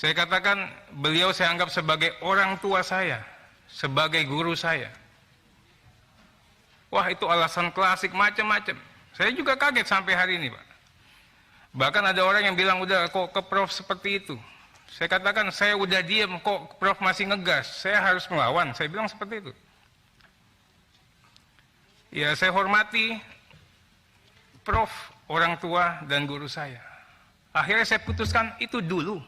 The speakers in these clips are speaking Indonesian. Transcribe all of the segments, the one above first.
Saya katakan beliau saya anggap sebagai orang tua saya, sebagai guru saya. Wah, itu alasan klasik macam-macam. Saya juga kaget sampai hari ini, Pak. Bahkan ada orang yang bilang, udah kok ke Prof seperti itu. Saya katakan, saya udah diem, kok Prof masih ngegas. Saya harus melawan, saya bilang seperti itu. Ya, saya hormati Prof, orang tua dan guru saya. Akhirnya saya putuskan, itu dulu.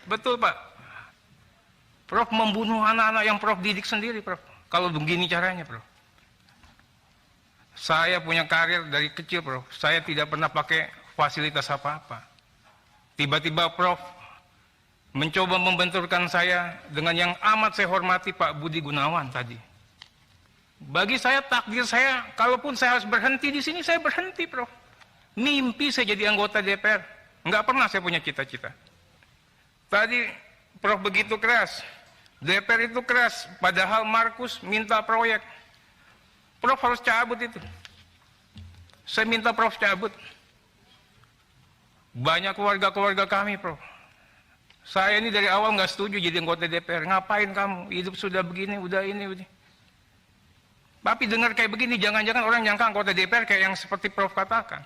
Betul, Pak. Prof membunuh anak-anak yang Prof didik sendiri, Prof. Kalau begini caranya, Prof. Saya punya karir dari kecil, Prof. Saya tidak pernah pakai fasilitas apa-apa. Tiba-tiba Prof mencoba membenturkan saya dengan yang amat saya hormati, Pak Budi Gunawan tadi. Bagi saya, takdir saya, kalaupun saya harus berhenti di sini, saya berhenti, Prof. Mimpi saya jadi anggota DPR. Nggak pernah saya punya cita-cita. Tadi Prof begitu keras. DPR itu keras, padahal Markus minta proyek. Prof harus cabut itu. Saya minta Prof cabut. Banyak keluarga-keluarga kami, Prof. Saya ini dari awal nggak setuju jadi anggota DPR. Ngapain kamu? Hidup sudah begini, udah ini. Tapi dengar kayak begini, jangan-jangan orang nyangka anggota DPR kayak yang seperti Prof katakan.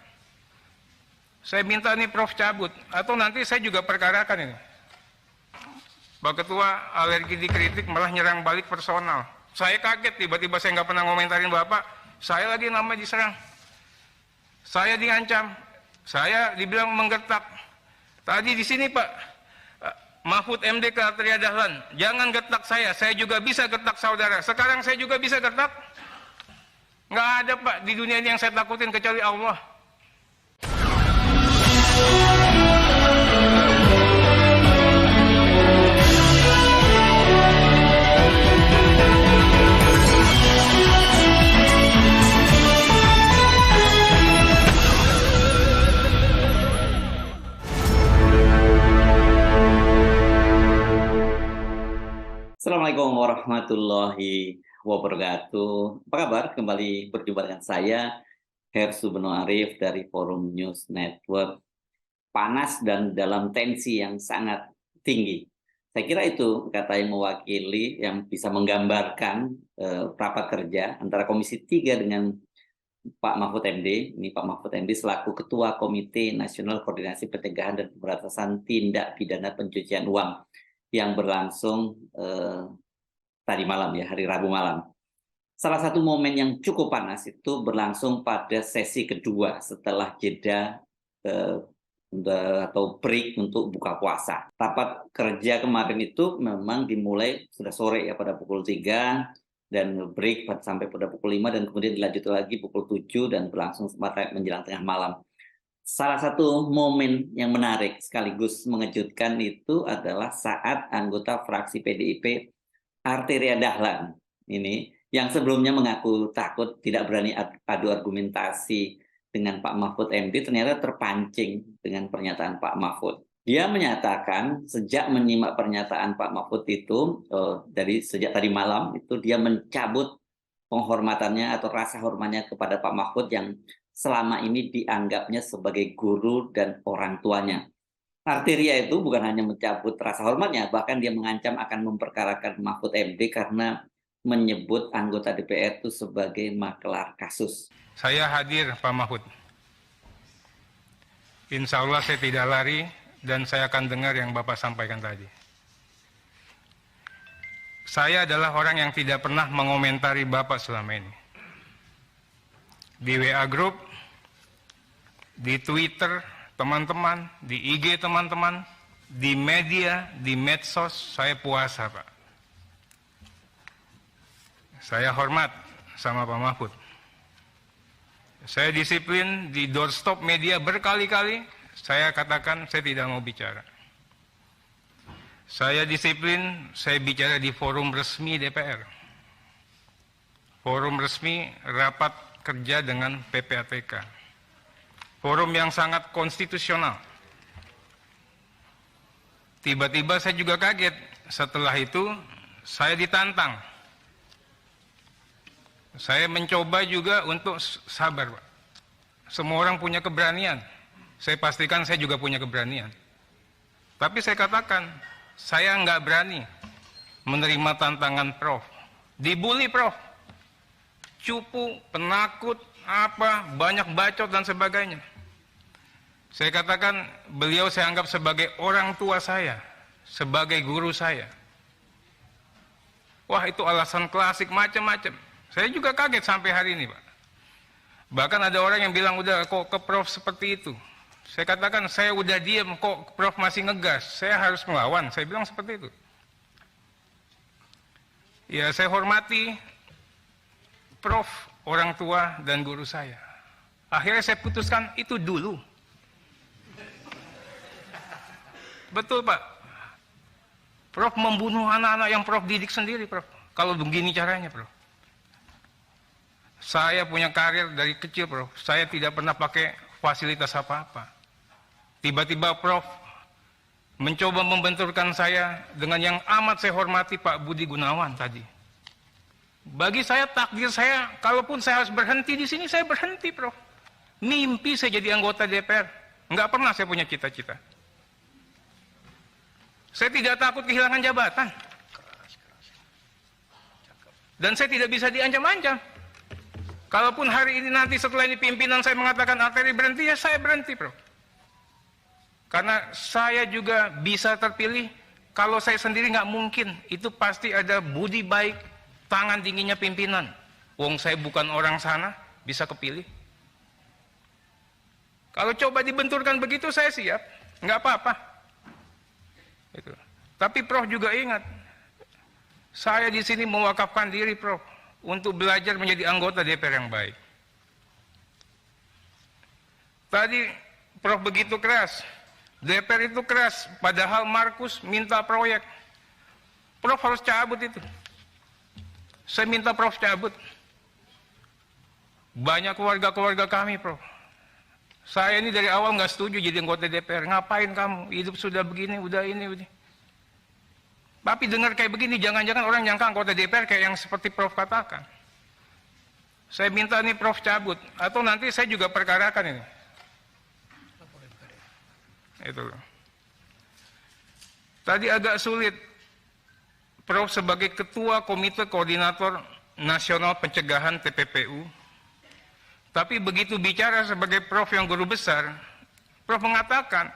Saya minta nih Prof cabut. Atau nanti saya juga perkarakan ini. Pak Ketua alergi dikritik malah nyerang balik personal. Saya kaget tiba-tiba saya nggak pernah ngomentarin Bapak. Saya lagi namanya diserang. Saya diancam. Saya dibilang menggertak. Tadi di sini Pak Mahfud MD ke Arteria Dahlan. Jangan gertak saya juga bisa gertak saudara. Sekarang saya juga bisa gertak. Nggak ada Pak di dunia ini yang saya takutin kecuali Allah. Assalamualaikum warahmatullahi wabarakatuh. Apa kabar? Kembali berjumpa dengan saya, Hersu Beno Arif dari Forum News Network. Panas dan dalam tensi yang sangat tinggi. Saya kira itu kata yang mewakili, yang bisa menggambarkan rapat kerja antara Komisi 3 dengan Pak Mahfud MD. Ini Pak Mahfud MD selaku Ketua Komite Nasional Koordinasi Pencegahan dan Pemberantasan Tindak Pidana Pencucian Uang yang berlangsung tadi malam ya, hari Rabu malam. Salah satu momen yang cukup panas itu berlangsung pada sesi kedua setelah jeda atau break untuk buka puasa. Rapat kerja kemarin itu memang dimulai sudah sore ya pada pukul 3 dan break sampai pada pukul 5 dan kemudian dilanjut lagi pukul 7 dan berlangsung sampai menjelang tengah malam. Salah satu momen yang menarik sekaligus mengejutkan itu adalah saat anggota fraksi PDIP Arteria Dahlan ini yang sebelumnya mengaku takut tidak berani adu argumentasi dengan Pak Mahfud MD ternyata terpancing dengan pernyataan Pak Mahfud. Dia menyatakan sejak menyimak pernyataan Pak Mahfud itu sejak tadi malam itu dia mencabut penghormatannya atau rasa hormatnya kepada Pak Mahfud yang selama ini dianggapnya sebagai guru dan orang tuanya. Arteria itu bukan hanya mencabut rasa hormatnya, bahkan dia mengancam akan memperkarakan Mahfud MD karena menyebut anggota DPR itu sebagai makelar kasus. Saya hadir, Pak Mahfud. Insya Allah saya tidak lari dan saya akan dengar yang Bapak sampaikan tadi. Saya adalah orang yang tidak pernah mengomentari Bapak selama ini. Di WA Group, di Twitter teman-teman, di IG teman-teman, di media, di medsos, saya puasa Pak. Saya hormat sama Pak Mahfud. Saya disiplin di doorstop media berkali-kali, saya katakan saya tidak mau bicara. Saya disiplin, saya bicara di forum resmi DPR. Forum resmi rapat kerja dengan PPATK. Forum yang sangat konstitusional. Tiba-tiba saya juga kaget. Setelah itu saya ditantang. Saya mencoba juga untuk sabar, Pak. Semua orang punya keberanian. Saya pastikan saya juga punya keberanian. Tapi saya katakan, saya nggak berani menerima tantangan Prof. Dibully Prof. Cupu, penakut, banyak bacot dan sebagainya. Saya katakan, beliau saya anggap sebagai orang tua saya, sebagai guru saya. Wah, itu alasan klasik macam-macam. Saya juga kaget sampai hari ini, Pak. Bahkan ada orang yang bilang, udah kok ke Prof seperti itu. Saya katakan, saya udah diam, kok Prof masih ngegas. Saya harus melawan. Saya bilang seperti itu. Ya, saya hormati Prof, orang tua dan guru saya. Akhirnya saya putuskan itu dulu. Betul, Pak. Prof membunuh anak-anak yang Prof didik sendiri, Prof. Kalau begini caranya, Prof. Saya punya karir dari kecil, Prof. Saya tidak pernah pakai fasilitas apa-apa. Tiba-tiba Prof mencoba membenturkan saya dengan yang amat saya hormati, Pak Budi Gunawan tadi. Bagi saya, takdir saya, kalaupun saya harus berhenti di sini, saya berhenti, Prof. Mimpi saya jadi anggota DPR. Nggak pernah saya punya cita-cita. Saya tidak takut kehilangan jabatan. Dan saya tidak bisa diancam-ancam. Kalaupun hari ini nanti setelah ini pimpinan saya mengatakan Alteri berhenti, ya saya berhenti, Prof. Karena saya juga bisa terpilih, kalau saya sendiri nggak mungkin. Itu pasti ada budi baik, tangan dinginnya pimpinan. Wong saya bukan orang sana, bisa kepilih. Kalau coba dibenturkan begitu, saya siap. Nggak apa-apa. Itu. Tapi Prof juga ingat, saya di sini mewakafkan diri, Prof, untuk belajar menjadi anggota DPR yang baik. Tadi Prof begitu keras, DPR itu keras, padahal Markus minta proyek. Prof harus cabut itu. Saya minta Prof cabut. Banyak keluarga-keluarga kami, Prof. Saya ini dari awal nggak setuju jadi anggota DPR. Ngapain kamu? Hidup sudah begini, udah ini. Tapi dengar kayak begini, jangan-jangan orang nyangka anggota DPR kayak yang seperti Prof katakan. Saya minta nih Prof cabut, atau nanti saya juga perkarakan ini. Itu loh. Tadi agak sulit, Prof sebagai Ketua Komite Koordinator Nasional Pencegahan TPPU, tapi begitu bicara sebagai Prof yang guru besar, Prof mengatakan,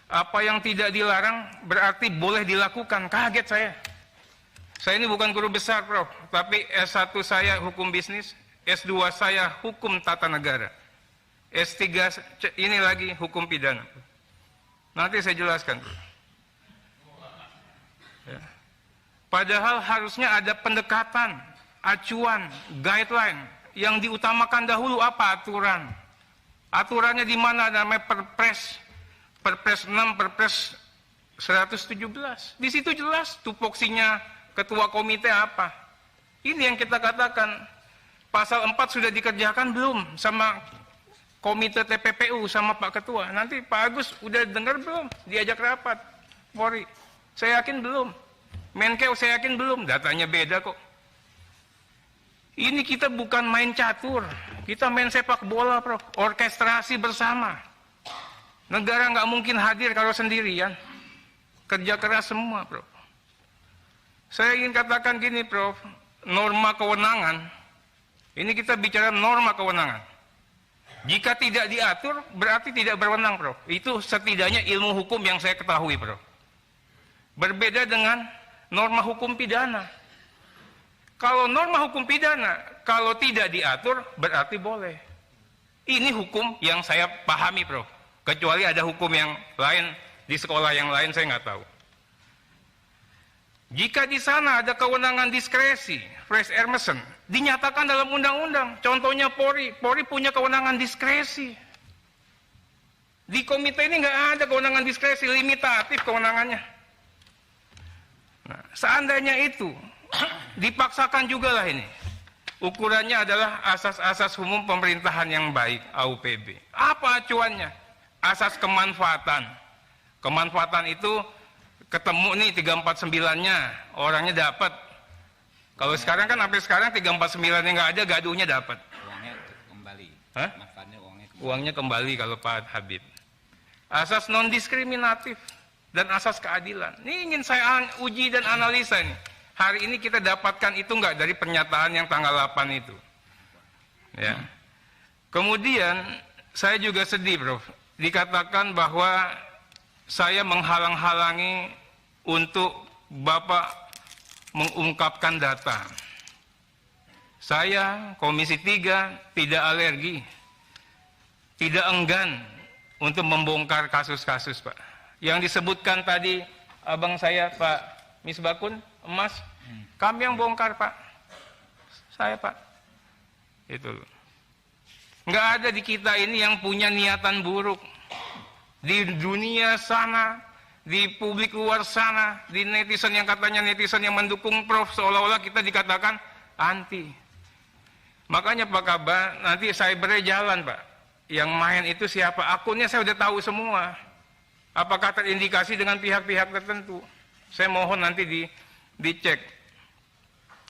apa yang tidak dilarang berarti boleh dilakukan. Kaget saya. Saya ini bukan guru besar, Prof, tapi S1 saya hukum bisnis, S2 saya hukum tata negara, S3 ini lagi hukum pidana. Nanti saya jelaskan. Ya. Padahal harusnya ada pendekatan, acuan, guideline. Yang diutamakan dahulu apa? Aturan. Aturannya di mana? Namanya Perpres 6, Perpres 117. Di situ jelas tupoksinya ketua komite apa. Ini yang kita katakan. Pasal 4 sudah dikerjakan belum sama komite TPPU sama Pak Ketua? Nanti Pak Agus udah dengar belum? Diajak rapat Polri? Saya yakin belum. Menkeu saya yakin belum. Datanya beda kok. Ini kita bukan main catur. Kita main sepak bola, Prof. Orkestrasi bersama. Negara nggak mungkin hadir kalau sendirian. Kerja keras semua, Prof. Saya ingin katakan gini, Prof. Norma kewenangan. Ini kita bicara norma kewenangan. Jika tidak diatur, berarti tidak berwenang, Prof. Itu setidaknya ilmu hukum yang saya ketahui, Prof. Berbeda dengan norma hukum pidana. Kalau norma hukum pidana, kalau tidak diatur, berarti boleh. Ini hukum yang saya pahami, Prof. Kecuali ada hukum yang lain, di sekolah yang lain saya nggak tahu. Jika di sana ada kewenangan diskresi, Fresh Emerson, dinyatakan dalam undang-undang. Contohnya Polri punya kewenangan diskresi. Di komite ini nggak ada kewenangan diskresi, limitatif kewenangannya. Nah, seandainya itu, dipaksakan juga lah ini. Ukurannya adalah asas-asas umum pemerintahan yang baik, AUPB. Apa acuannya? Asas kemanfaatan. Kemanfaatan itu ketemu nih 349-nya, orangnya dapat. Kalau sekarang kan sampai sekarang 349-nya nggak ada, gaduhnya dapat. Uangnya kembali. Hah? Manfaatnya uangnya kembali. Uangnya kembali kalau Pak Habib. asas non-diskriminatif, dan asas keadilan. Ini ingin saya uji dan analisa nih. Hari ini kita dapatkan itu enggak dari pernyataan yang tanggal 8 itu. Ya. Kemudian saya juga sedih, Prof. Dikatakan bahwa saya menghalang-halangi untuk Bapak mengungkapkan data. Saya, Komisi 3, tidak alergi, tidak enggan untuk membongkar kasus-kasus, Pak. Yang disebutkan tadi abang saya, Pak Misbakun, Emas, kami yang bongkar, Pak. Saya, Pak. Itu. Nggak ada di kita ini yang punya niatan buruk. Di dunia sana, di publik luar sana, di netizen yang katanya netizen yang mendukung Prof, seolah-olah kita dikatakan anti. Makanya Pak Kaba, nanti cybernya jalan, Pak. Yang main itu siapa? Akunnya saya udah tahu semua. Apakah terindikasi dengan pihak-pihak tertentu? Saya mohon nanti dicek.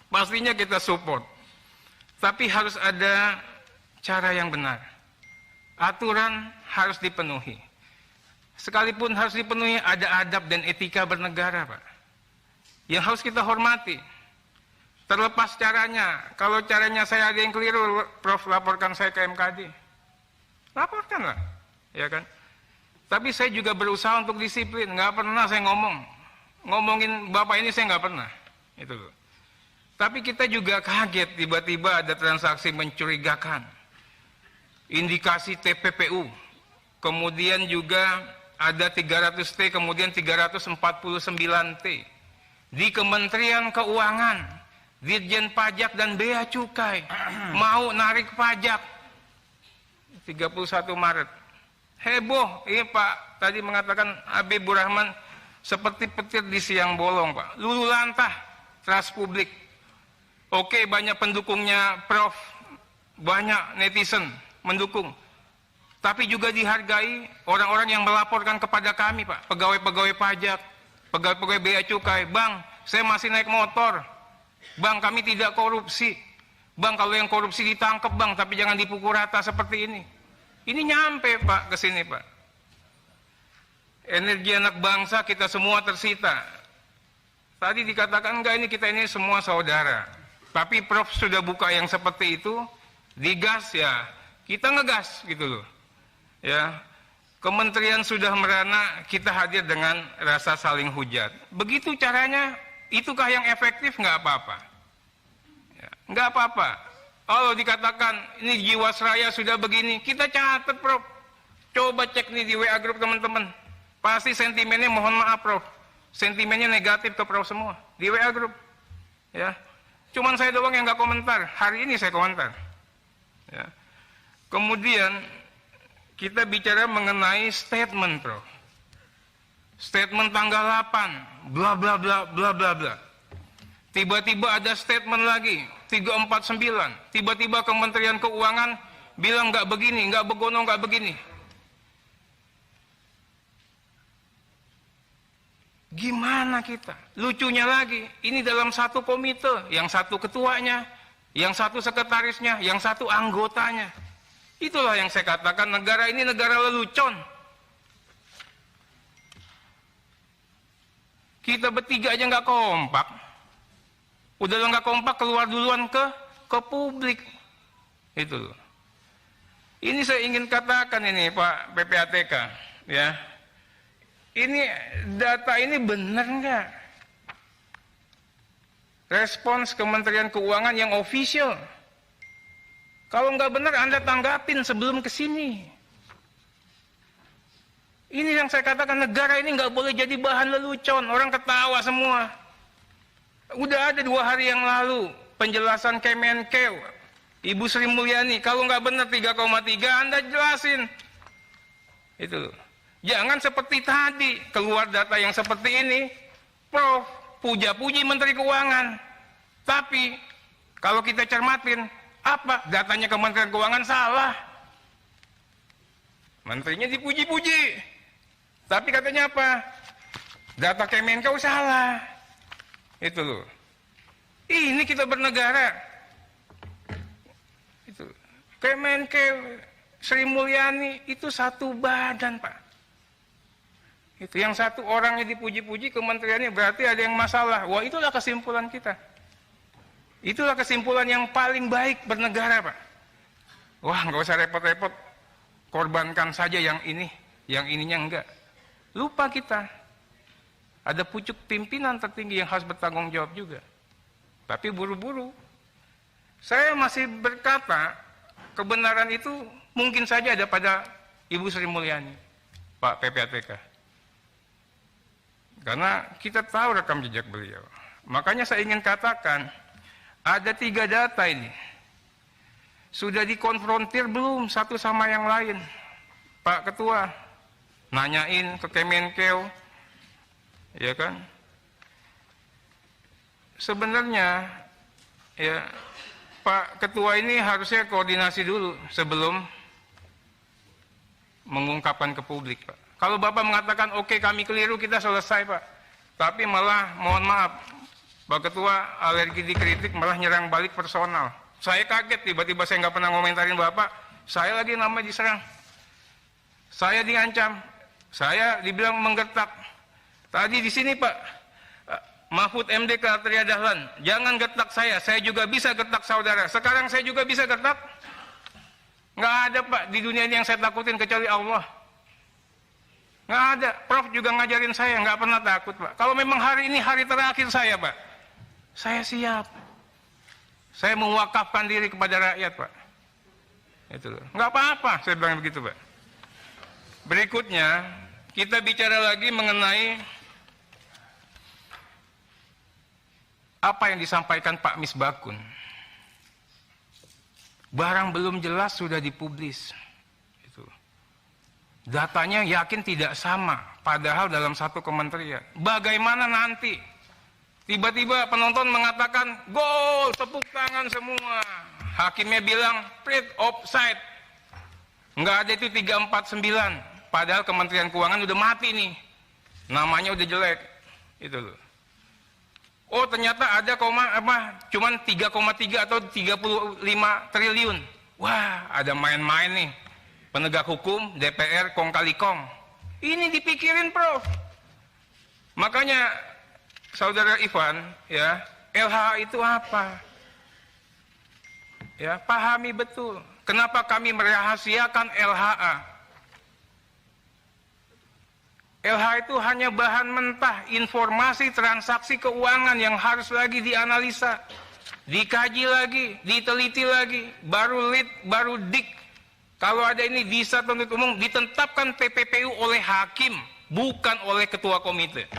Pastinya kita support. Tapi harus ada cara yang benar. Aturan harus dipenuhi. Sekalipun harus dipenuhi, ada adab dan etika bernegara, Pak. Yang harus kita hormati. Terlepas caranya, kalau caranya saya ada yang keliru, Prof, laporkan saya ke MKD. Laporkanlah, ya kan? Tapi saya juga berusaha untuk disiplin, nggak pernah saya ngomongin Bapak ini saya nggak pernah, itu loh. Tapi kita juga kaget tiba-tiba ada transaksi mencurigakan, indikasi TPPU, kemudian juga ada 300T, kemudian 349T di Kementerian Keuangan, Ditjen Pajak dan Bea Cukai mau narik pajak 31 Maret. Heboh, iya Pak, tadi mengatakan Habibur Rahman seperti petir di siang bolong, Pak. Lulu lantah trust publik. Oke, banyak pendukungnya Prof, banyak netizen mendukung. Tapi juga dihargai orang-orang yang melaporkan kepada kami, Pak. Pegawai-pegawai pajak, pegawai-pegawai Bea Cukai. Bang, saya masih naik motor. Bang, kami tidak korupsi. Bang, kalau yang korupsi ditangkap, Bang, tapi jangan dipukul rata seperti ini. Ini nyampe, Pak, ke sini, Pak. Energi anak bangsa kita semua tersita. Tadi dikatakan enggak, ini kita ini semua saudara. Tapi Prof sudah buka yang seperti itu, digas ya, kita ngegas gitu loh. Ya. Kementerian sudah merana, kita hadir dengan rasa saling hujat. Begitu caranya, itukah yang efektif? Nggak apa-apa. Ya, nggak apa-apa. Kalau dikatakan ini Jiwasraya sudah begini, kita catat, Prof. Coba cek nih di WA Group teman-teman. Pasti sentimennya, mohon maaf, Prof. Sentimennya negatif ke Prof semua di WA Group. Ya, cuman saya doang yang nggak komentar. Hari ini saya komentar. Ya. Kemudian kita bicara mengenai statement, Prof. Statement tanggal 8, bla bla bla bla bla bla. Tiba-tiba ada statement lagi, 349. Tiba-tiba Kementerian Keuangan bilang nggak begini, nggak begono, nggak begini. Gimana kita? Lucunya lagi, ini dalam satu komite, yang satu ketuanya, yang satu sekretarisnya, yang satu anggotanya. Itulah yang saya katakan, negara ini negara lelucon. Kita bertiga aja nggak kompak. Udah nggak kompak, keluar duluan ke publik. Itu loh. Ini saya ingin katakan ini Pak PPATK, ya. Ini data ini benar nggak? Respons Kementerian Keuangan yang official. Kalau nggak benar Anda tanggapin sebelum ke sini. Ini yang saya katakan, negara ini nggak boleh jadi bahan lelucon. Orang ketawa semua. Udah ada 2 hari yang lalu penjelasan Kemenkeu, Ibu Sri Mulyani. Kalau nggak benar 3,3 Anda jelasin. Itu loh. Jangan seperti tadi keluar data yang seperti ini, Prof puja-puji Menteri Keuangan. Tapi kalau kita cermatin, apa datanya Kementerian Keuangan salah? Menterinya dipuji-puji. Tapi katanya apa? Data Kemenkeu salah. Itu loh. Ini kita bernegara. Itu. Kemenkeu, Sri Mulyani itu satu badan, Pak. Itu yang satu orangnya dipuji-puji, kementeriannya berarti ada yang masalah. Wah, itulah kesimpulan kita. Itulah kesimpulan yang paling baik bernegara, Pak. Wah, nggak usah repot-repot, korbankan saja yang ini, yang ininya enggak. Lupa kita, ada pucuk pimpinan tertinggi yang harus bertanggung jawab juga. Tapi buru-buru. Saya masih berkata, kebenaran itu mungkin saja ada pada Ibu Sri Mulyani, Pak PPATK. Karena kita tahu rekam jejak beliau. Makanya saya ingin katakan, ada 3 data ini. Sudah dikonfrontir belum satu sama yang lain? Pak Ketua, nanyain ke Kemenkeu, ya kan? Sebenarnya, ya Pak Ketua ini harusnya koordinasi dulu sebelum mengungkapkan ke publik, Pak. Kalau Bapak mengatakan, oke, kami keliru, kita selesai, Pak. Tapi malah, mohon maaf, Pak Ketua alergi dikritik, malah nyerang balik personal. Saya kaget, tiba-tiba saya nggak pernah ngomentarin Bapak, saya lagi namanya diserang. Saya diancam, saya dibilang menggertak. Tadi di sini, Pak, Mahfud MD ke Atria Dahlan, jangan gertak saya juga bisa gertak saudara. Sekarang saya juga bisa gertak. Nggak ada, Pak, di dunia ini yang saya takutin kecuali Allah. Nggak ada. Prof juga ngajarin saya, nggak pernah takut, Pak. Kalau memang hari ini hari terakhir saya, Pak, saya siap. Saya mewakafkan diri kepada rakyat, Pak. Itu loh. Nggak apa-apa, saya bilang begitu, Pak. Berikutnya, kita bicara lagi mengenai apa yang disampaikan Pak Misbakun. Barang belum jelas sudah dipublis. Itu. Datanya yakin tidak sama, padahal dalam satu kementerian. Bagaimana nanti? Tiba-tiba penonton mengatakan, gol, tepuk tangan semua. Hakimnya bilang, print offside. Nggak ada itu 349. Padahal Kementerian Keuangan udah mati nih. Namanya udah jelek. Itu loh. Oh, ternyata ada cuman 3,3 atau 35 triliun. Wah, ada main-main nih. Penegak hukum, DPR, kong kali kong. Ini dipikirin, Prof. Makanya, Saudara Ivan, ya, LHA itu apa? Ya, pahami betul. Kenapa kami merahasiakan LHA? LHA itu hanya bahan mentah, informasi transaksi keuangan yang harus lagi dianalisa, dikaji lagi, diteliti lagi, baru lead, baru dik. Kalau ada ini bisa penuntut umum ditetapkan TPPU oleh hakim, bukan oleh ketua komite.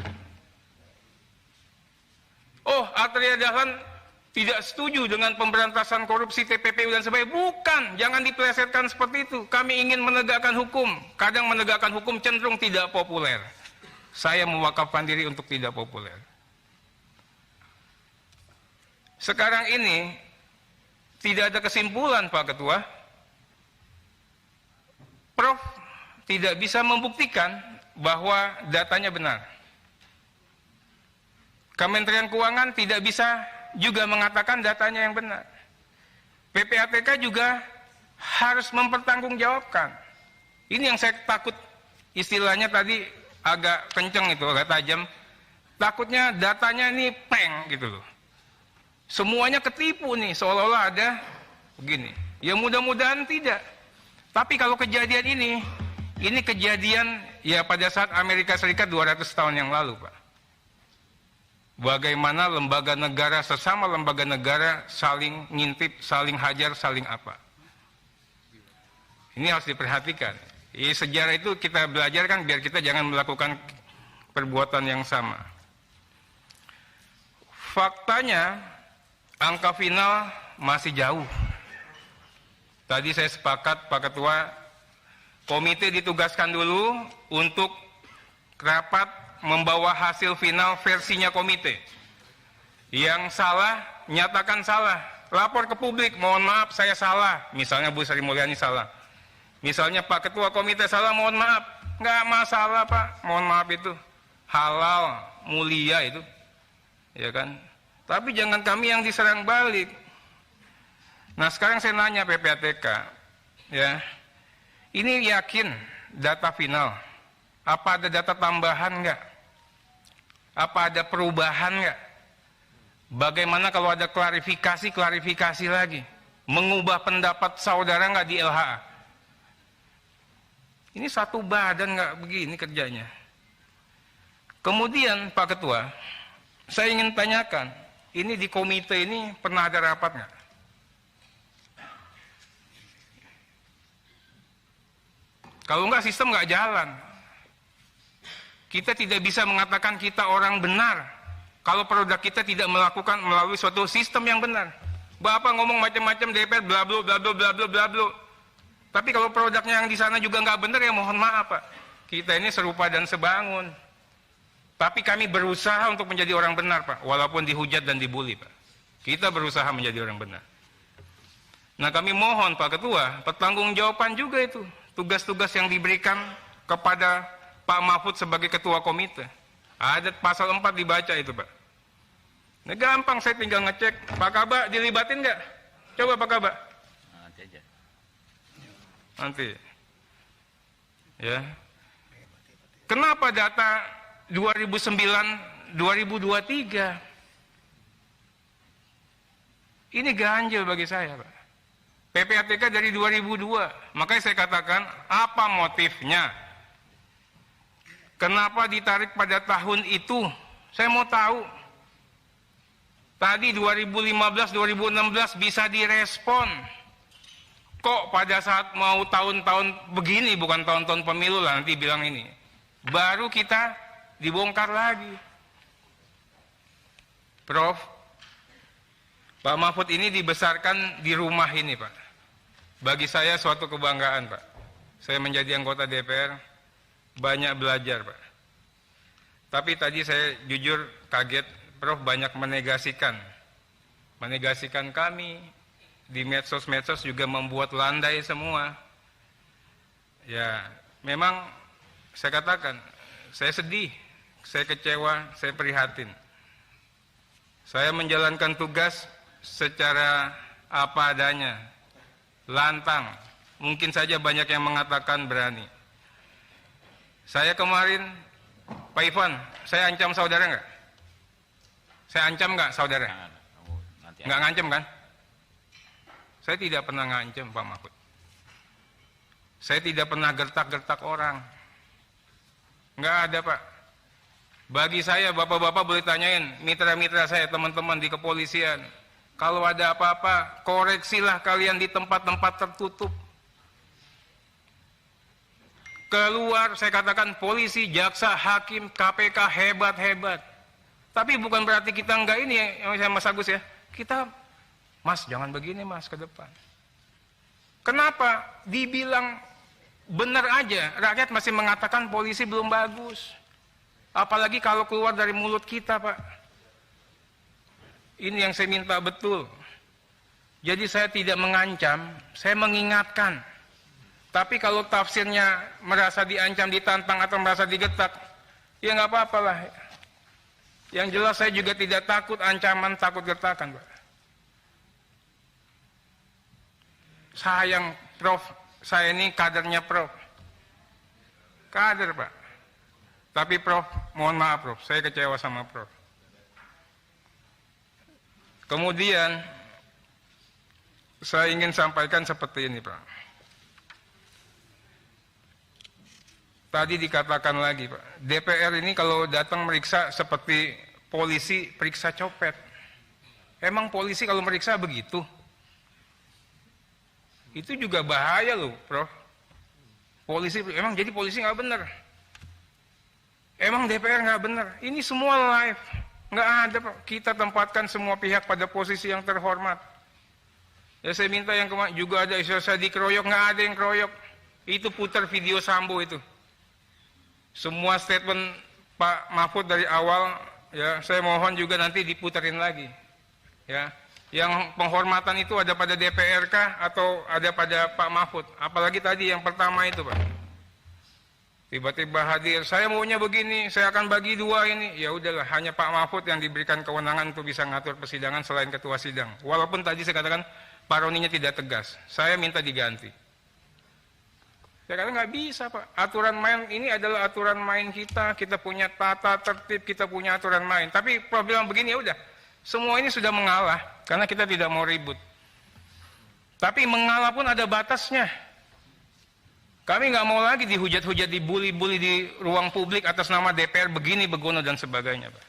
Oh, Atria Dahlan tidak setuju dengan pemberantasan korupsi TPPU dan sebagainya. Bukan, jangan dipelesetkan seperti itu. Kami ingin menegakkan hukum. Kadang menegakkan hukum cenderung tidak populer. Saya mewakafkan diri untuk tidak populer. Sekarang ini tidak ada kesimpulan, Pak Ketua. Prof tidak bisa membuktikan bahwa datanya benar. Kementerian Keuangan tidak bisa juga mengatakan datanya yang benar. PPATK juga harus mempertanggungjawabkan. Ini yang saya takut, istilahnya tadi agak kenceng itu, agak tajam. Takutnya datanya ini prank gitu loh. Semuanya ketipu nih, seolah-olah ada begini. Ya mudah-mudahan tidak. Tapi kalau kejadian ini kejadian ya pada saat Amerika Serikat 200 tahun yang lalu, Pak. Bagaimana lembaga negara, sesama lembaga negara saling ngintip, saling hajar, saling apa. Ini harus diperhatikan. Sejarah itu kita belajar kan biar kita jangan melakukan perbuatan yang sama. Faktanya, angka final masih jauh. Tadi saya sepakat, Pak Ketua, komite ditugaskan dulu untuk rapat membawa hasil final versinya komite. Yang salah, nyatakan salah. Lapor ke publik, mohon maaf saya salah. Misalnya Bu Sri Mulyani salah. Misalnya Pak Ketua komite salah, mohon maaf. Nggak masalah, Pak, mohon maaf itu. Halal, mulia itu. Ya kan? Tapi jangan kami yang diserang balik. Nah sekarang saya nanya PPATK. Ya, ini yakin data final Apa ada data tambahan nggak? Apa ada perubahan nggak? Bagaimana kalau ada klarifikasi lagi? Mengubah pendapat saudara nggak di LHA? Ini satu badan nggak begini kerjanya. Kemudian Pak Ketua, saya ingin tanyakan, ini di komite ini pernah ada rapat nggak? Kalau nggak sistem nggak jalan. Kita tidak bisa mengatakan kita orang benar kalau produk kita tidak melakukan melalui suatu sistem yang benar. Bapak ngomong macam-macam DPR bla bla bla bla bla bla bla bla. Tapi kalau produknya yang di sana juga nggak benar, ya mohon maaf Pak. Kita ini serupa dan sebangun. Tapi kami berusaha untuk menjadi orang benar Pak, walaupun dihujat dan dibully Pak. Kita berusaha menjadi orang benar. Nah kami mohon Pak Ketua, pertanggungjawaban juga itu tugas-tugas yang diberikan kepada Pak Mahfud sebagai ketua komite. Ada pasal 4 dibaca itu Pak. Nah gampang, saya tinggal ngecek. Pak Kaba dilibatin nggak? Coba Pak Kaba. Nanti aja. Nanti. Ya. Kenapa data 2009 2023? Ini ganjil bagi saya Pak. PPATK dari 2002. Makanya saya katakan, apa motifnya? Kenapa ditarik pada tahun itu? Saya mau tahu. Tadi 2015-2016 bisa direspon. Kok pada saat mau tahun-tahun begini, bukan tahun-tahun pemilu lah nanti bilang ini. Baru kita dibongkar lagi. Prof, Pak Mahfud ini dibesarkan di rumah ini Pak. Bagi saya suatu kebanggaan Pak. Saya menjadi anggota DPR. Banyak belajar Pak. Tapi tadi saya jujur kaget, Prof banyak menegasikan kami di medsos juga membuat landai semua. Ya memang saya katakan, saya sedih, saya kecewa, saya prihatin. Saya menjalankan tugas secara apa adanya, lantang. Mungkin saja banyak yang mengatakan berani. Saya kemarin, Pak Ivan, saya ancam saudara nggak? Saya ancam nggak saudara? Nggak ngancam kan? Saya tidak pernah ngancam Pak Mahfud. Saya tidak pernah gertak-gertak orang. Nggak ada Pak. Bagi saya, bapak-bapak boleh tanyain mitra-mitra saya, teman-teman di kepolisian. Kalau ada apa-apa, koreksilah kalian di tempat-tempat tertutup. Keluar, saya katakan polisi, jaksa, hakim, KPK hebat-hebat. Tapi bukan berarti kita enggak ini yang saya Mas Agus ya. Kita, Mas jangan begini Mas ke depan. Kenapa? Dibilang benar aja, rakyat masih mengatakan polisi belum bagus. Apalagi kalau keluar dari mulut kita Pak. Ini yang saya minta betul. Jadi saya tidak mengancam, saya mengingatkan. Tapi kalau tafsirnya merasa diancam, ditantang, atau merasa digetak, ya nggak apa-apa lah. Yang jelas saya juga tidak takut ancaman, takut gertakan, Pak. Sayang, Prof, saya ini kadernya Prof. Kader, Pak. Tapi Prof, mohon maaf Prof, saya kecewa sama Prof. Kemudian, saya ingin sampaikan seperti ini, Pak. Tadi dikatakan lagi Pak, DPR ini kalau datang meriksa seperti polisi periksa copet. Emang polisi kalau meriksa begitu? Itu juga bahaya loh Prof. Polisi, emang jadi polisi nggak benar? Emang DPR nggak benar? Ini semua live. Nggak ada Pak. Kita tempatkan semua pihak pada posisi yang terhormat. Ya saya minta yang kemarin juga ada isu saya dikeroyok, nggak ada yang keroyok. Itu putar video Sambo itu. Semua statement Pak Mahfud dari awal, ya saya mohon juga nanti diputarin lagi. Ya, yang penghormatan itu ada pada DPR kah atau ada pada Pak Mahfud? Apalagi tadi yang pertama itu Pak. Tiba-tiba hadir, saya maunya begini, saya akan bagi dua ini. Ya udahlah, hanya Pak Mahfud yang diberikan kewenangan untuk bisa ngatur persidangan selain ketua sidang. Walaupun tadi saya katakan paroninya tidak tegas, saya minta diganti. Saya kata nggak bisa Pak. Aturan main ini adalah aturan main kita. Kita punya tata tertib, kita punya aturan main. Tapi Prof bilang begini, ya udah. Semua ini sudah mengalah karena kita tidak mau ribut. Tapi mengalah pun ada batasnya. Kami nggak mau lagi dihujat-hujat, dibully-bully di ruang publik atas nama DPR begini, begono dan sebagainya, Pak.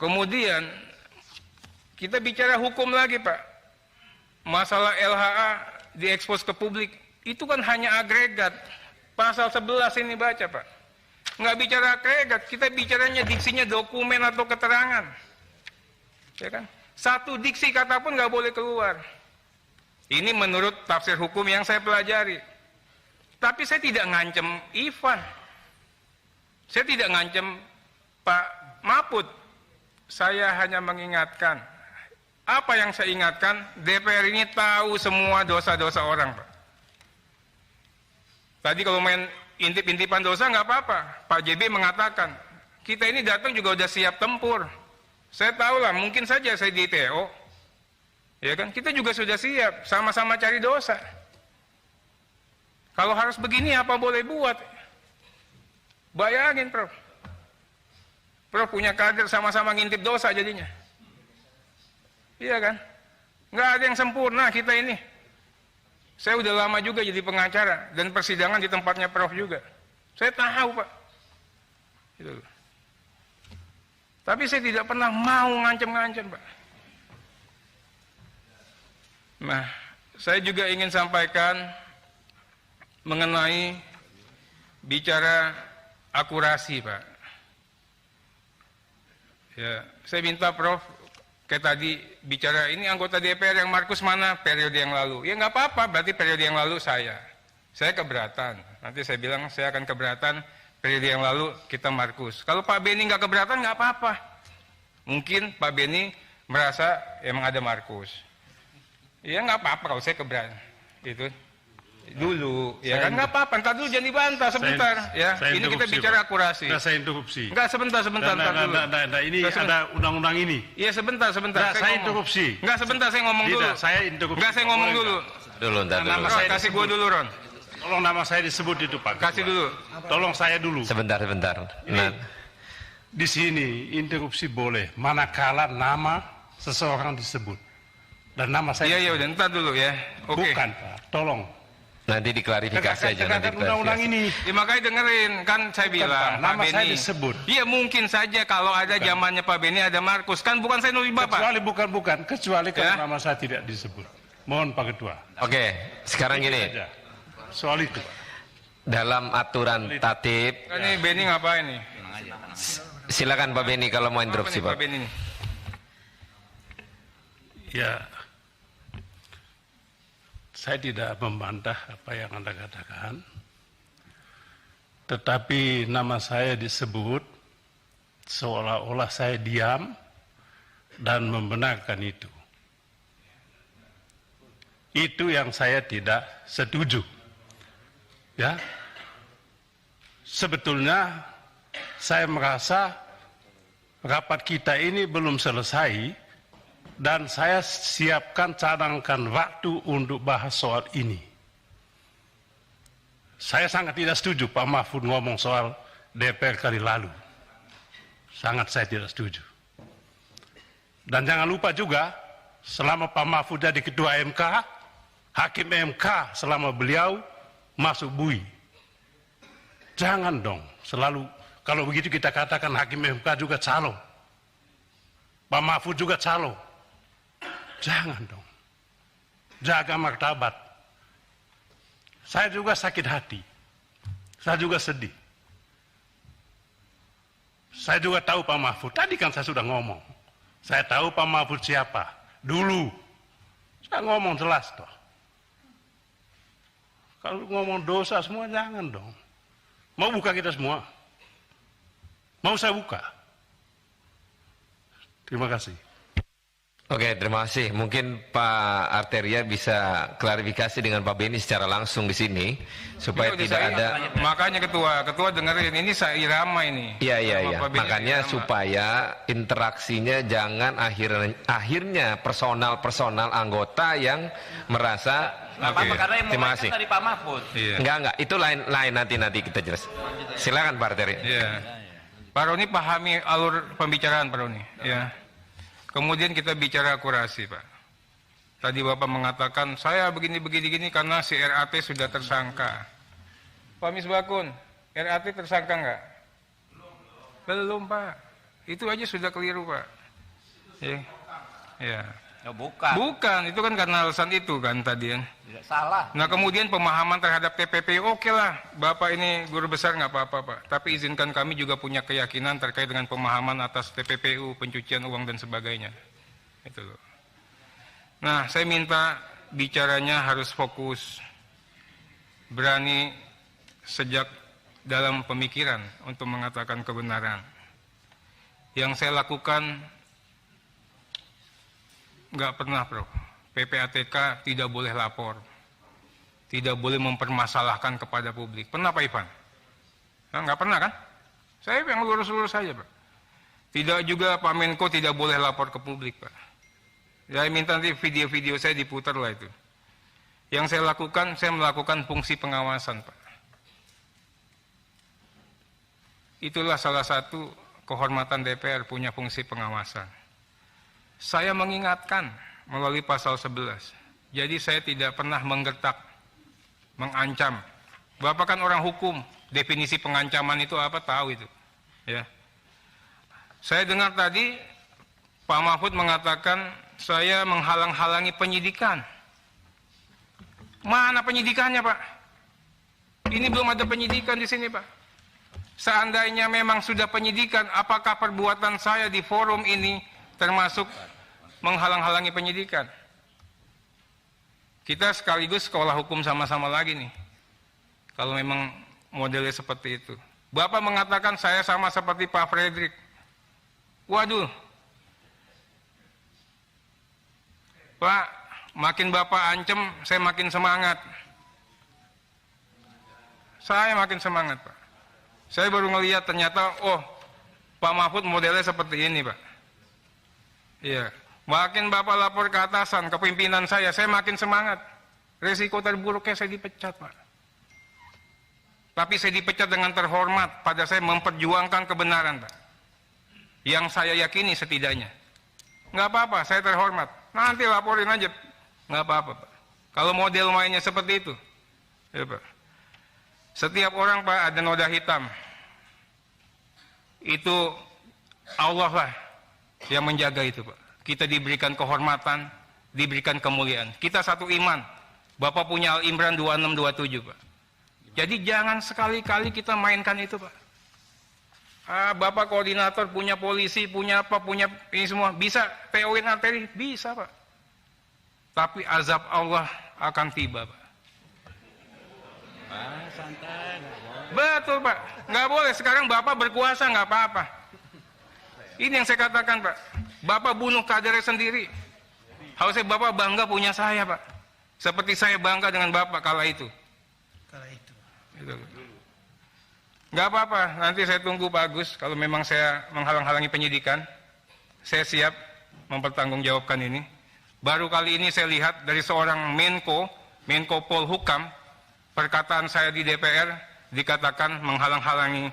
Kemudian kita bicara hukum lagi, Pak. Masalah LHA diekspos ke publik, itu kan hanya agregat. Pasal 11 ini baca, Pak. Nggak bicara agregat, kita bicaranya diksinya dokumen atau keterangan. Ya kan? Satu diksi kata pun nggak boleh keluar. Ini menurut tafsir hukum yang saya pelajari. Tapi saya tidak ngancem Ivan. Saya tidak ngancem Pak Mahfud. Saya hanya mengingatkan. Apa yang saya ingatkan, DPR ini tahu semua dosa-dosa orang, Pak. Tadi kalau main intip-intipan dosa nggak apa-apa. Pak JB mengatakan, kita ini datang juga udah siap tempur. Saya tahu lah, mungkin saja saya di TO. Ya kan, kita juga sudah siap, sama-sama cari dosa. Kalau harus begini, apa boleh buat? Bayangin, Prof. Prof punya kader sama-sama ngintip dosa jadinya. Iya kan? Nggak ada yang sempurna kita ini. Saya udah lama juga jadi pengacara dan persidangan di tempatnya Prof juga. Saya tahu, Pak. Gitu. Tapi saya tidak pernah mau ngancem-ngancem, Pak. Nah, saya juga ingin sampaikan mengenai bicara akurasi, Pak. Ya, saya minta Prof kayak tadi bicara ini anggota DPR yang Markus mana periode yang lalu. Ya nggak apa-apa, berarti periode yang lalu saya keberatan. Nanti saya bilang saya akan keberatan periode yang lalu kita Markus. Kalau Pak Beni nggak keberatan nggak apa-apa. Mungkin Pak Beni merasa emang ada Markus. Ya nggak apa-apa kalau saya keberatan. Itu dulu, ya kan nggak apa-apa. Ntar dulu jangan dibantah sebentar. Ini kita bicara akurasi. Nggak, saya interupsi. Nggak, sebentar. Nah, ini ada undang-undang ini. Iya sebentar. Nggak, saya interupsi. Nggak, sebentar saya ngomong dulu. Tidak, saya interupsi. Nggak, saya ngomong dulu. Ntar dulu. Ron, kasih gua dulu, Ron. Tolong nama saya disebut itu, Pak. Kasih dulu. Tolong saya dulu. Sebentar. Nah, di sini interupsi boleh, manakala nama seseorang disebut. Dan nama saya. Iya, udah ntar dulu ya. Oke. Bukan, Pak. Tolong. Nanti diklarifikasi aja. Nanti undang-undang ini. Ya, makanya dengerin, kan saya bilang, Pak nama Beni. saya disebut. Iya mungkin saja kalau ada zamannya Pak Beni ada Markus, kan bukan saya nulis Bapak. Kecuali kalau nama saya tidak disebut. Mohon Pak Ketua. Oke, sekarang gini. Soal itu, Pak. Dalam aturan tatib. Ini Beni ngapain nih? Silakan Pak Beni kalau mau interupsi, Pak. Pak Beni nih? Ya, saya tidak membantah apa yang Anda katakan, tetapi nama saya disebut seolah-olah saya diam dan membenarkan itu. Itu yang saya tidak setuju. Ya, sebetulnya saya merasa rapat kita ini belum selesai. Dan saya siapkan cadangkan waktu untuk bahas soal ini. Saya sangat tidak setuju Pak Mahfud ngomong soal DPR kali lalu. Sangat saya tidak setuju. Dan jangan lupa juga, selama Pak Mahfud jadi ketua MK, hakim MK selama beliau masuk bui. Jangan dong, selalu kalau begitu kita katakan hakim MK juga calo. Pak Mahfud juga calo. Jangan dong. Jaga martabat. Saya juga sakit hati. Saya juga sedih. Saya juga tahu Pak Mahfud. Tadi kan saya sudah ngomong. Saya tahu Pak Mahfud siapa. Dulu. Saya ngomong jelas toh. Kalau ngomong dosa semua jangan dong. Mau buka kita semua? Mau saya buka? Terima kasih. Oke, terima kasih. Mungkin Pak Arteria bisa klarifikasi dengan Pak Beni secara langsung di sini supaya Udah tidak saya- ada. Makanya ketua dengerin ini saya irama ini. Iya, iya, Sama iya. Pak Beni Makanya irama. supaya interaksinya jangan akhirnya personal anggota yang merasa. Nggak apa-apa, Oke. karena yang Terima mulai kasih. kan dari Pak Mahfud. Iya. Enggak, itu lain nanti kita jelas. Silakan Pak Arteria. Iya. Pak Roni pahami alur pembicaraan Pak Roni. Ya. Kemudian kita bicara akurasi Pak. Tadi Bapak mengatakan saya begini karena si RAT sudah tersangka. Pak Misbakun, RAT tersangka nggak? Belum Pak. Itu aja sudah keliru Pak. Ya. Ya. Ya, bukan. Bukan, itu kan karena alasan itu kan tadi kan. Tidak salah. Nah kemudian pemahaman terhadap TPPU, oke lah, Bapak ini guru besar nggak apa-apa Pak. Tapi izinkan kami juga punya keyakinan terkait dengan pemahaman atas TPPU, pencucian uang dan sebagainya. Itu loh. Nah saya minta bicaranya harus fokus, berani sejak dalam pemikiran untuk mengatakan kebenaran. Yang saya lakukan nggak pernah Bro. PPATK tidak boleh lapor, tidak boleh mempermasalahkan kepada publik. Pernah Pak Ivan? Nah, nggak pernah kan? Saya yang lurus-lurus saja Pak. Tidak juga Pak Menko tidak boleh lapor ke publik Pak. Saya minta nanti video-video saya diputar lah itu. Yang saya lakukan, saya melakukan fungsi pengawasan Pak. Itulah salah satu kehormatan DPR punya fungsi pengawasan. Saya mengingatkan melalui pasal 11. Jadi saya tidak pernah menggertak, mengancam. Bapak kan orang hukum, definisi pengancaman itu apa tahu itu. Ya. Saya dengar tadi Pak Mahfud mengatakan saya menghalang-halangi penyidikan. Mana penyidikannya Pak? Ini belum ada penyidikan di sini Pak. Seandainya memang sudah penyidikan, apakah perbuatan saya di forum ini termasuk menghalang-halangi penyidikan? Kita sekaligus sekolah hukum sama-sama lagi nih. Kalau memang modelnya seperti itu. Bapak mengatakan saya sama seperti Pak Fredrik. Waduh. Pak, makin Bapak ancam, saya makin semangat. Saya makin semangat Pak. Saya baru ngelihat ternyata, oh Pak Mahfud modelnya seperti ini Pak. Iya. Makin Bapak lapor ke atasan, ke pimpinan saya makin semangat. Resiko terburuknya saya dipecat, Pak. Tapi saya dipecat dengan terhormat pada saya memperjuangkan kebenaran, Pak. Yang saya yakini setidaknya. Nggak apa-apa, saya terhormat. Nanti laporin aja. Nggak apa-apa, Pak. Kalau model mainnya seperti itu. Ya, Pak. Setiap orang, Pak, ada noda hitam. Itu Allah lah yang menjaga itu, Pak. Kita diberikan kehormatan, diberikan kemuliaan. Kita satu iman. Bapak punya Al-Imran 26-27, Pak. Jadi jangan sekali-kali kita mainkan itu, Pak. Bapak koordinator, punya polisi, punya apa, punya ini semua. Bisa TO-in arteri? Bisa, Pak. Tapi azab Allah akan tiba, Pak. Santai. Betul, Pak. Nggak boleh. Sekarang Bapak berkuasa, nggak apa-apa. Ini yang saya katakan, Pak. Bapak bunuh kadernya sendiri. Harusnya Bapak bangga punya saya, Pak. Seperti saya bangga dengan Bapak kala itu. Gitu. Nggak apa-apa, nanti saya tunggu Pak Agus. Kalau memang saya menghalang-halangi penyidikan, saya siap mempertanggungjawabkan ini. Baru kali ini saya lihat dari seorang Menko Polhukam, perkataan saya di DPR dikatakan menghalang-halangi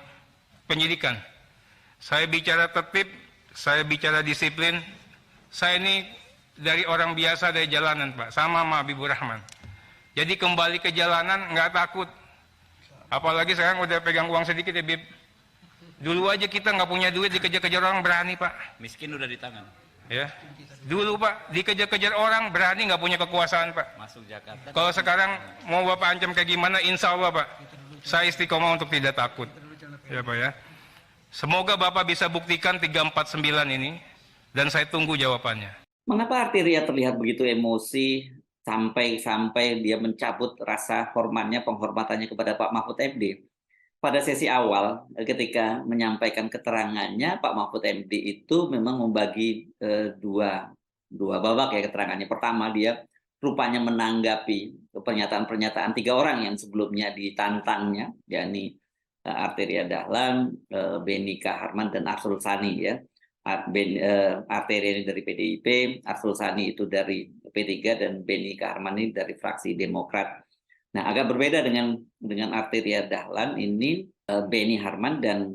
penyidikan. Saya bicara tertib, saya bicara disiplin. Saya ini dari orang biasa dari jalanan, Pak, sama Habibur Rahman. Jadi kembali ke jalanan nggak takut. Apalagi sekarang udah pegang uang sedikit ya, Bib. Dulu aja kita nggak punya duit, dikejar-kejar orang berani, Pak. Miskin udah di tangan. Ya. Dulu, Pak, dikejar-kejar orang berani, nggak punya kekuasaan, Pak. Masuk Jakarta. Kalau sekarang mau Bapak ancam kayak gimana, insya Allah, Pak, saya istiqomah untuk tidak takut. Ya, Pak, ya. Semoga Bapak bisa buktikan 349 ini, dan saya tunggu jawabannya. Mengapa Arteria terlihat begitu emosi sampai dia mencabut rasa hormatnya, penghormatannya kepada Pak Mahfud MD? Pada sesi awal, ketika menyampaikan keterangannya, Pak Mahfud MD itu memang membagi dua dua babak ya keterangannya. Pertama, dia rupanya menanggapi pernyataan-pernyataan 3 orang yang sebelumnya ditantangnya, yakni Arteria Dahlan, Beni Kaharman, dan Arsul Sani ya. Arteria ini dari PDIP, Arsul Sani itu dari P3, dan Beni Kaharman ini dari fraksi Demokrat. Nah, agak berbeda dengan Arteria Dahlan ini, Beni Harman dan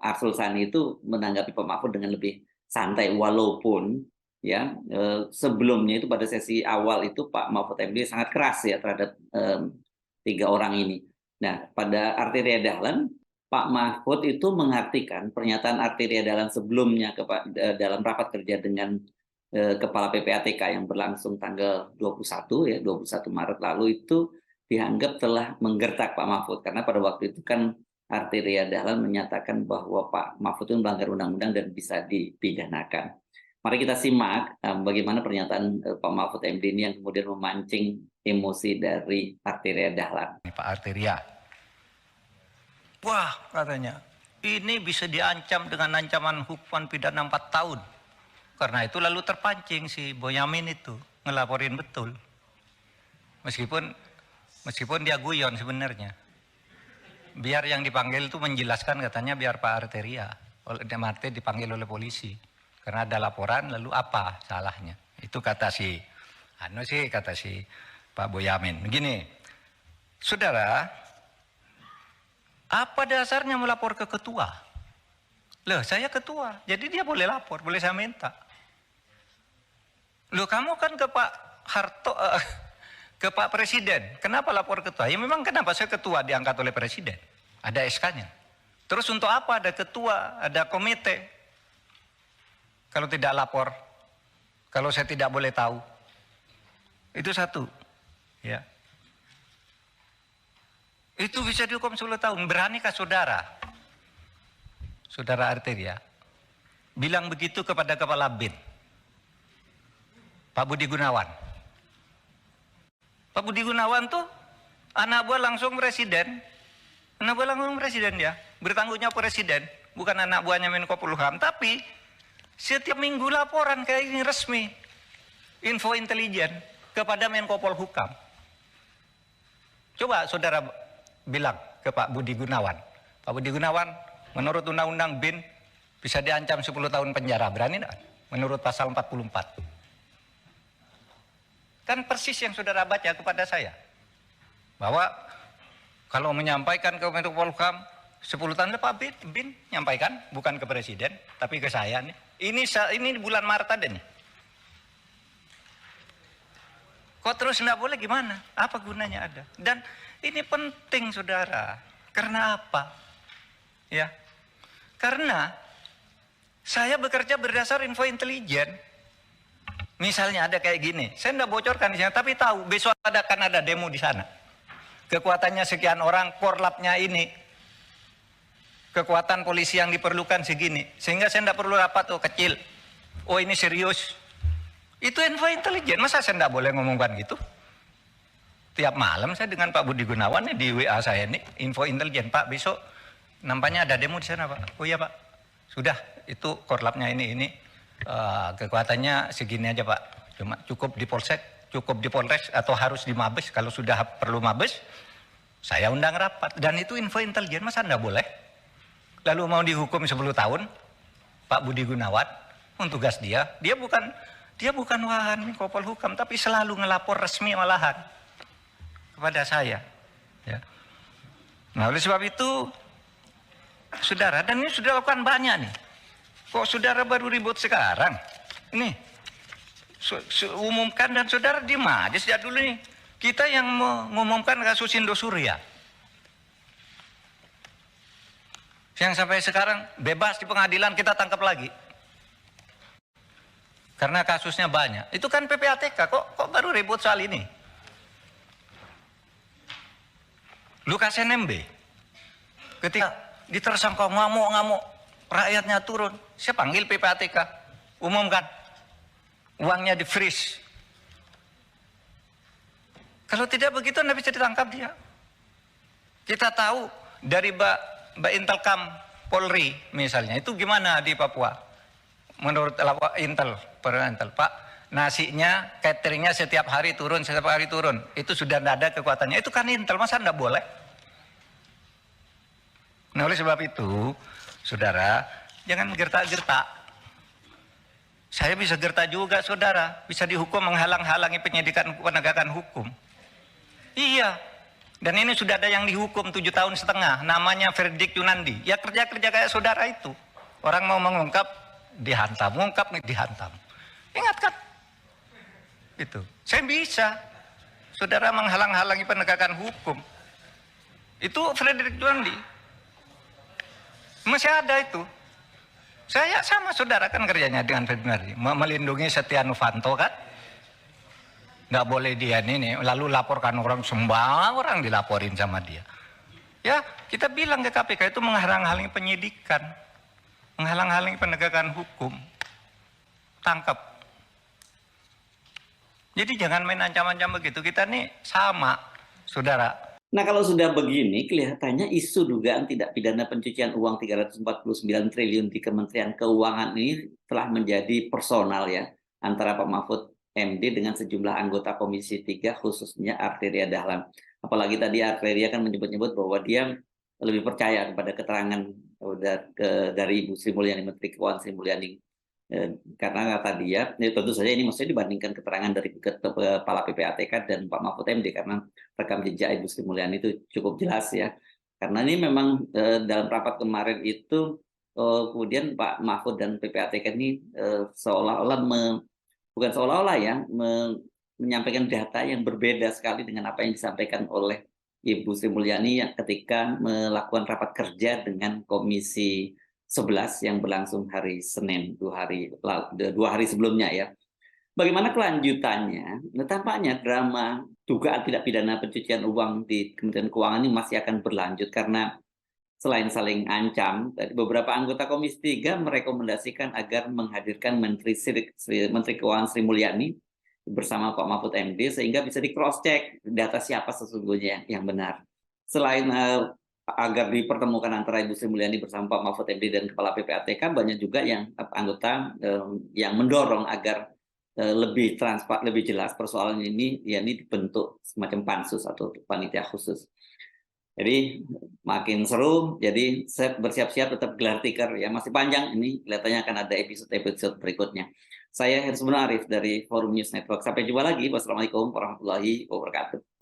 Arsul Sani itu menanggapi Pak Mahfud dengan lebih santai, walaupun ya sebelumnya itu pada sesi awal itu Pak Mahfud MD sangat keras ya terhadap 3 orang ini. Nah, pada Arteria Dahlan, Pak Mahfud itu mengartikan pernyataan Arteria Dahlan sebelumnya dalam rapat kerja dengan Kepala PPATK yang berlangsung tanggal 21 Maret lalu itu dianggap telah menggertak Pak Mahfud, karena pada waktu itu kan Arteria Dahlan menyatakan bahwa Pak Mahfud itu melanggar undang-undang dan bisa dipidanakan. Mari kita simak bagaimana pernyataan Pak Mahfud MD ini yang kemudian memancing emosi dari Arteria Dahlan. Pak Arteria, wah katanya, ini bisa diancam dengan ancaman hukuman pidana 4 tahun. Karena itu lalu terpancing si Boyamin itu ngelaporin betul. Meskipun dia guyon sebenarnya. Biar yang dipanggil itu menjelaskan, katanya biar Pak Arteria, oleh Marte dipanggil oleh polisi. Karena ada laporan, lalu apa salahnya? Itu kata si Pak Boyamin. Begini, saudara, apa dasarnya melapor ke ketua? Loh, saya ketua, jadi dia boleh lapor, boleh saya minta. Loh, kamu kan ke Pak Harto, ke Pak Presiden, kenapa lapor ketua? Ya memang kenapa saya ketua diangkat oleh Presiden, ada SK-nya. Terus untuk apa ada ketua, ada komite? Kalau tidak lapor, kalau saya tidak boleh tahu, itu satu, ya. Itu bisa dihukum 10 tahun. Beranikah saudara Arteria bilang begitu kepada Kepala BIN, Pak Budi Gunawan? Pak Budi Gunawan tuh anak buah langsung presiden. Anak buah langsung presiden dia. Bertanggung jawab presiden, bukan anak buahnya Menko Polhukam. Tapi setiap minggu laporan kayak ini resmi, info intelijen kepada Menko Polhukam. Coba saudara bilang ke Pak Budi Gunawan, Pak Budi Gunawan, menurut Undang-Undang BIN bisa diancam 10 tahun penjara, berani enggak? Menurut pasal 44. Kan persis yang saudara baca kepada saya, bahwa kalau menyampaikan ke Menko Polhukam 10 tahun Pak BIN nyampaikan, bukan ke Presiden, tapi ke saya nih. Ini bulan Maret ada nih. Kok terus enggak boleh gimana? Apa gunanya ada? Dan ini penting saudara. Karena apa? Ya. Karena saya bekerja berdasar info intelijen. Misalnya ada kayak gini, saya enggak bocorkan di sana, tapi tahu besok akan ada demo di sana. Kekuatannya sekian orang, korlapnya ini. Kekuatan polisi yang diperlukan segini. Sehingga saya enggak perlu rapat, kecil. Oh ini serius. Itu info intelijen, masa saya enggak boleh ngomongkan gitu? Tiap malam saya dengan Pak Budi Gunawan nih di WA saya nih, info intelijen, Pak besok nampaknya ada demo di sana Pak. Oh iya Pak, sudah itu korlapnya ini kekuatannya segini aja Pak. Cuma cukup di Polsek, cukup di Polres atau harus di Mabes. Kalau sudah perlu Mabes, saya undang rapat. Dan itu info intelijen, masa enggak boleh? Lalu mau dihukum 10 tahun, Pak Budi Gunawan, tugas dia bukan wahan Menko Polhukam, tapi selalu ngelapor resmi malahan kepada saya. Ya. Nah oleh sebab itu, saudara, dan ini sudah lakukan banyak nih. Kok saudara baru ribut sekarang? Ini umumkan dan saudara diem aja sejak dulu nih. Kita yang mengumumkan kasus Indosuria. Yang sampai sekarang bebas di pengadilan, kita tangkap lagi. Karena kasusnya banyak. Itu kan PPATK, kok baru ribut soal ini? Lukas NMB, ketika ditersangka ngamuk-ngamuk, rakyatnya turun, saya panggil PPATK, umumkan, uangnya di freeze. Kalau tidak begitu, Anda bisa ditangkap dia. Kita tahu dari Mbak Intelkam Polri misalnya, itu gimana di Papua? Menurut Intel, Pak, nasinya, cateringnya setiap hari turun. Itu sudah tidak ada kekuatannya. Itu kan Intel, masa tidak boleh? Nah, oleh sebab itu, saudara, jangan gertak-gertak. Saya bisa gertak juga, saudara. Bisa dihukum menghalang-halangi penyidikan penegakan hukum. Iya. Dan ini sudah ada yang dihukum 7 tahun setengah. Namanya Verdik Yunandi. Ya kerja-kerja kayak saudara itu. Orang mau mengungkap, dihantam. Mengungkap, dihantam. Ingat kan? Itu. Saya bisa. Saudara menghalang-halangi penegakan hukum. Itu Verdik Yunandi. Masih ada itu. Saya sama saudara kan kerjanya dengan Februari. Melindungi Setia Novanto kan. Nggak boleh dia ini. Lalu laporkan orang, semua orang dilaporin sama dia. Ya kita bilang ke KPK itu menghalang-halangi penyidikan. Menghalang-halangi penegakan hukum. Tangkap. Jadi jangan main ancam-ancam begitu. Kita nih sama saudara. Nah, kalau sudah begini, kelihatannya isu dugaan tidak pidana pencucian uang 349 triliun di Kementerian Keuangan ini telah menjadi personal ya, antara Pak Mahfud MD dengan sejumlah anggota Komisi 3, khususnya Arteria Dahlan. Apalagi tadi Arteria kan menyebut-nyebut bahwa dia lebih percaya kepada keterangan dari Ibu Sri Mulyani, Menteri Keuangan Sri Mulyani. Karena kata dia, tentu saja ini maksudnya dibandingkan keterangan dari Kepala PPATK dan Pak Mahfud MD, karena rekam jejak Ibu Sri Mulyani itu cukup jelas ya. Karena ini memang dalam rapat kemarin itu kemudian Pak Mahfud dan PPATK ini seolah-olah bukan seolah-olah ya, menyampaikan data yang berbeda sekali dengan apa yang disampaikan oleh Ibu Sri Mulyani yang ketika melakukan rapat kerja dengan Komisi 11 yang berlangsung hari Senin, 2 hari sebelumnya ya. Bagaimana kelanjutannya? Nah, tampaknya drama dugaan tidak pidana pencucian uang di Kementerian Keuangan ini masih akan berlanjut karena selain saling ancam, beberapa anggota Komisi 3 merekomendasikan agar menghadirkan Menteri Keuangan Sri Mulyani bersama Pak Mahfud MD sehingga bisa di cross check data siapa sesungguhnya yang benar. Selain agar dipertemukan antara Ibu Sri Mulyani bersama Pak Mahfud MD dan Kepala PPATK, banyak juga yang anggota yang mendorong agar lebih transparan, lebih jelas persoalan ini, yakni dibentuk semacam pansus atau panitia khusus. Jadi makin seru, jadi saya bersiap-siap tetap gelar tikar ya, masih panjang ini, kelihatannya akan ada episode berikutnya. Saya Hersman Arif dari Forum News Network. Sampai jumpa lagi. Wassalamualaikum warahmatullahi wabarakatuh.